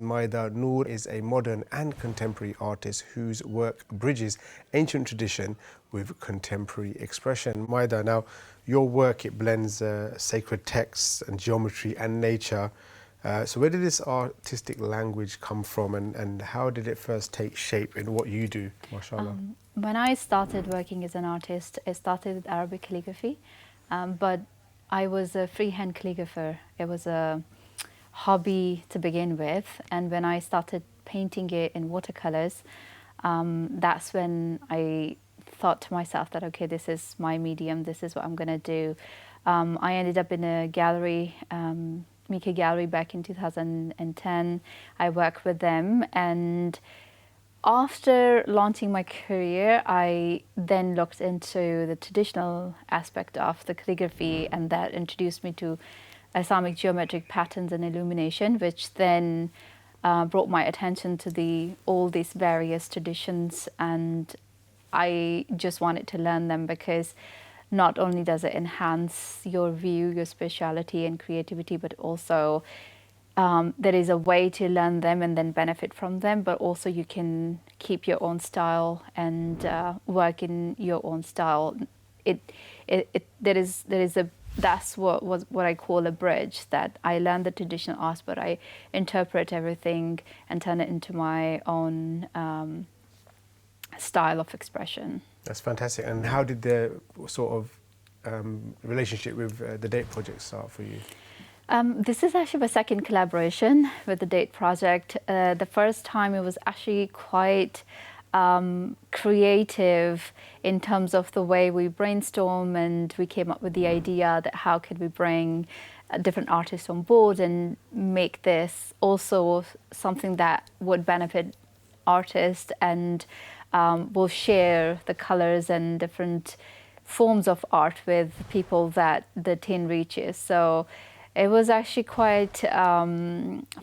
Maaida Nour is a modern and contemporary artist whose work bridges ancient tradition with contemporary expression. Maaida, now your work, it blends sacred texts and geometry and nature. So where did this artistic language come from, and how did it first take shape in what you do, mashallah? When I started working as an artist, I started with Arabic calligraphy, but I was a freehand calligrapher. It was a hobby to begin with, and when I started painting it in watercolors, that's when I thought to myself that, okay, this is my medium, this is what I'm going to do. I ended up in a gallery, Mika Gallery, back in 2010. I worked with them, and after launching my career, I then looked into the traditional aspect of the calligraphy, and that introduced me to Islamic geometric patterns and illumination, which then brought my attention to all these various traditions, and I just wanted to learn them because not only does it enhance your view, your spirituality and creativity, but also there is a way to learn them and then benefit from them, but also you can keep your own style and work in your own style. That's what I call a bridge, that I learn the traditional art, but I interpret everything and turn it into my own style of expression. That's fantastic. And how did the sort of relationship with the Date project start for you? This is actually my second collaboration with the Date project. The first time it was actually quite creative in terms of the way we brainstorm, and we came up with the idea that how could we bring different artists on board and make this also something that would benefit artists, and will share the colors and different forms of art with people that the tin reaches. So it was actually quite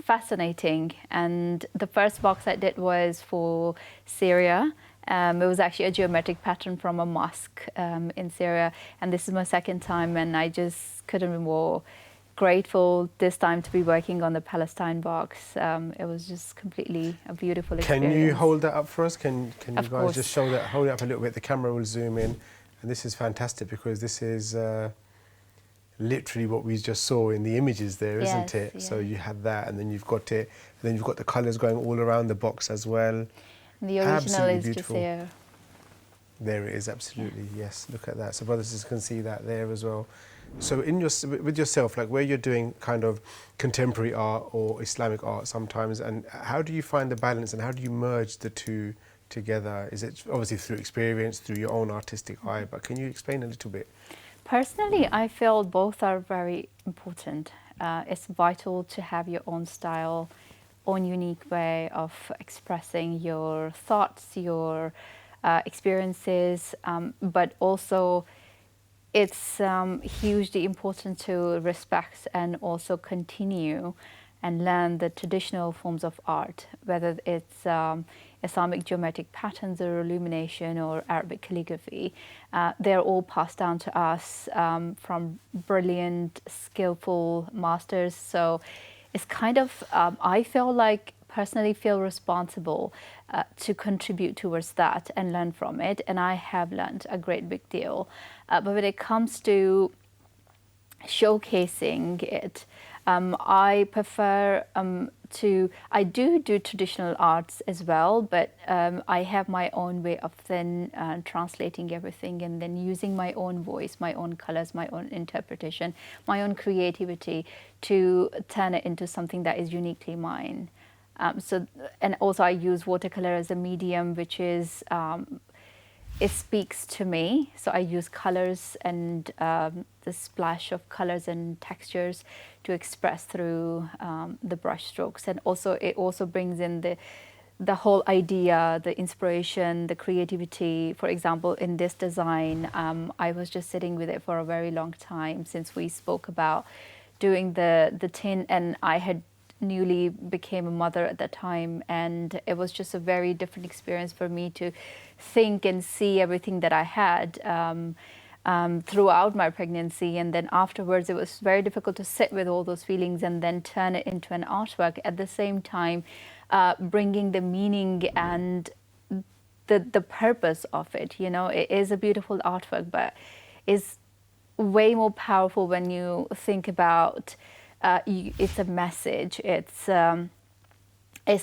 fascinating. And the first box I did was for Syria. It was actually a geometric pattern from a mosque in Syria. And this is my second time, and I just couldn't be more grateful this time to be working on the Palestine box. It was just completely a beautiful experience. Can you hold that up for us? Can you Of guys course. just show that, hold it up a little bit, the camera will zoom in. And this is fantastic because this is literally what we just saw in the images there, isn't Yes, it? yeah. So you have that, and then you've got it, and then you've got the colours going all around the box as well. The original Absolutely is beautiful. just here. There it is, absolutely, yes. Look at that. So brothers and sisters can see that there as well. So with yourself, like where you're doing kind of contemporary art or Islamic art sometimes, and how do you find the balance and how do you merge the two together? Is it obviously through experience, through your own artistic eye, but can you explain a little bit? Personally, I feel both are very important. It's vital to have your own style, own unique way of expressing your thoughts, your experiences, but also it's hugely important to respect and also continue and learn the traditional forms of art, whether it's Islamic geometric patterns or illumination or Arabic calligraphy. They're all passed down to us from brilliant, skillful masters. So it's kind of, I feel like, personally feel responsible to contribute towards that and learn from it. And I have learned a great big deal. But when it comes to showcasing it, I prefer I do traditional arts as well, but I have my own way of then translating everything and then using my own voice, my own colors, my own interpretation, my own creativity to turn it into something that is uniquely mine. And also I use watercolor as a medium, which is it speaks to me. So I use colors and the splash of colors and textures to express through the brush strokes. And also it also brings in the whole idea, the inspiration, the creativity. For example, in this design, I was just sitting with it for a very long time since we spoke about doing the tin, and I had newly became a mother at that time, and it was just a very different experience for me to think and see everything that I had. throughout my pregnancy, and then afterwards it was very difficult to sit with all those feelings and then turn it into an artwork. At the same time, bringing the meaning and the purpose of it. You know, it is a beautiful artwork, but is way more powerful when you think about it's a message. It's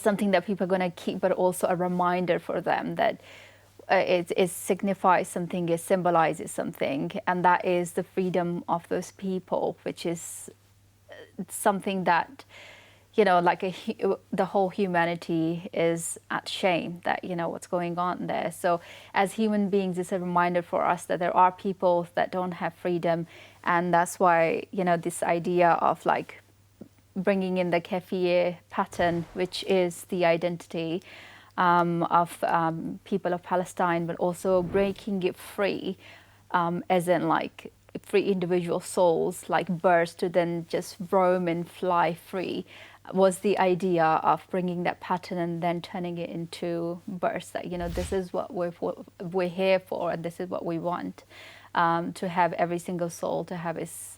something that people are going to keep, but also a reminder for them that it signifies something, it symbolizes something, and that is the freedom of those people, which is something that, you know, like the whole humanity is at shame that, you know, what's going on there. So as human beings, it's a reminder for us that there are people that don't have freedom, and that's why, you know, this idea of like bringing in the keffiyeh pattern, which is the identity of people of Palestine, but also breaking it free, as in like free individual souls, like birds, to then just roam and fly free, was the idea of bringing that pattern and then turning it into birds. That, you know, this is what we're here for, and this is what we want, to have every single soul to have its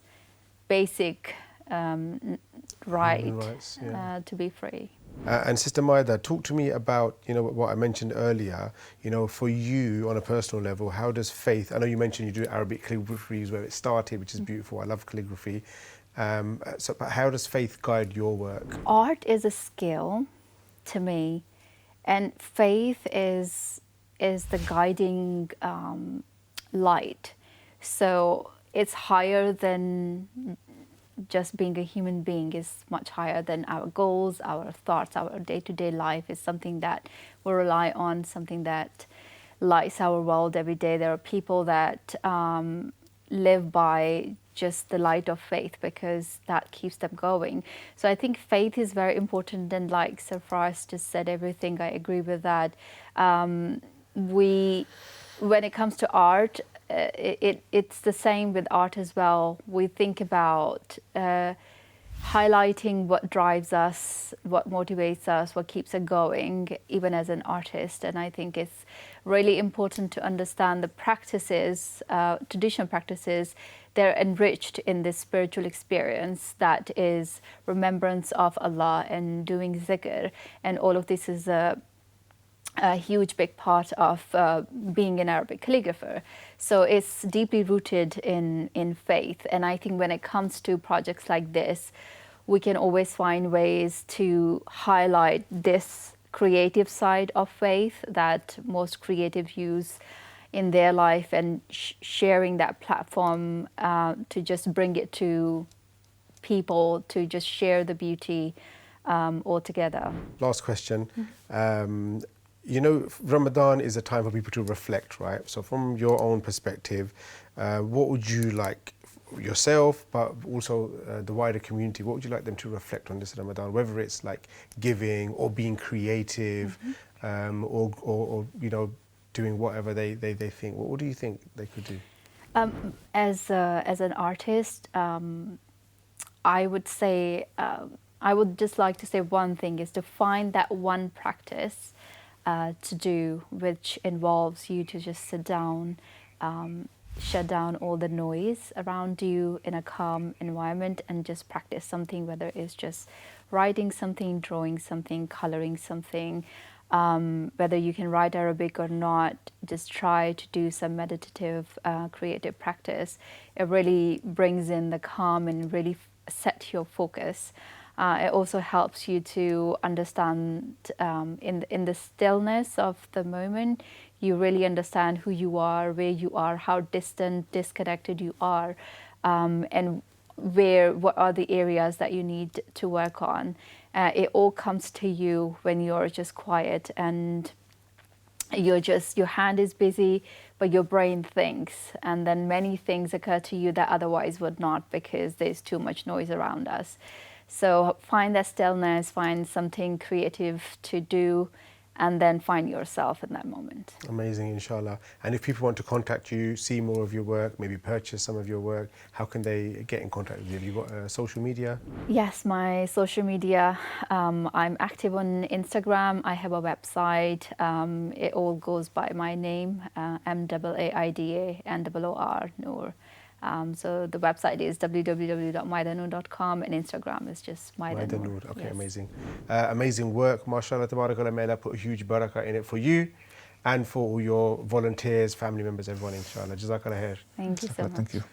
basic right, rights, yeah. to be free. And Sister Maaida, talk to me about, you know, what I mentioned earlier, you know, for you on a personal level, how does faith, I know you mentioned you do Arabic calligraphy is where it started, which is beautiful, I love calligraphy. But how does faith guide your work? Art is a skill to me, and faith is the guiding light. So it's higher than just being a human being, is much higher than our goals, our thoughts, our day-to-day life is something that we rely on, something that lights our world every day. There are people that live by just the light of faith because that keeps them going. So I think faith is very important, and like Sir Faraz just said everything, I agree with that. When it comes to art, it's the same with art as well. We think about highlighting what drives us, what motivates us, what keeps us going, even as an artist. And I think it's really important to understand the practices, traditional practices. They're enriched in this spiritual experience that is remembrance of Allah and doing zikr. And all of this is a huge big part of being an Arabic calligrapher. So it's deeply rooted in faith. And I think when it comes to projects like this, we can always find ways to highlight this creative side of faith that most creatives use in their life, and sharing that platform to just bring it to people, to just share the beauty all together. Last question. You know, Ramadan is a time for people to reflect, right? So from your own perspective, what would you like yourself, but also the wider community, what would you like them to reflect on this Ramadan? Whether it's like giving or being creative, or you know, doing whatever they think. What do you think they could do? As an artist, I would say, I would just like to say one thing is to find that one practice to do, which involves you to just sit down, shut down all the noise around you in a calm environment, and just practice something, whether it's just writing something, drawing something, coloring something. Whether you can write Arabic or not, just try to do some meditative, creative practice. It really brings in the calm and really set your focus. It also helps you to understand in the stillness of the moment, you really understand who you are, where you are, how distant, disconnected you are, and what are the areas that you need to work on. It all comes to you when you're just quiet and your hand is busy, but your brain thinks, and then many things occur to you that otherwise would not, because there's too much noise around us. So find that stillness, find something creative to do, and then find yourself in that moment. Amazing, inshallah. And if people want to contact you, see more of your work, maybe purchase some of your work, how can they get in contact with you? Have you got social media? Yes, my social media. I'm active on Instagram. I have a website. It all goes by my name, Maaida Nour. So the website is www.maidanour.com, and Instagram is just Maaida Maaida Nour. Nour. Okay, Yes. amazing. Amazing work. MashaAllah, tabarakallah. May Allah put a huge barakah in it for you and for all your volunteers, family members, everyone, inshallah. Jazakallah khair. Thank you so much. Thank you.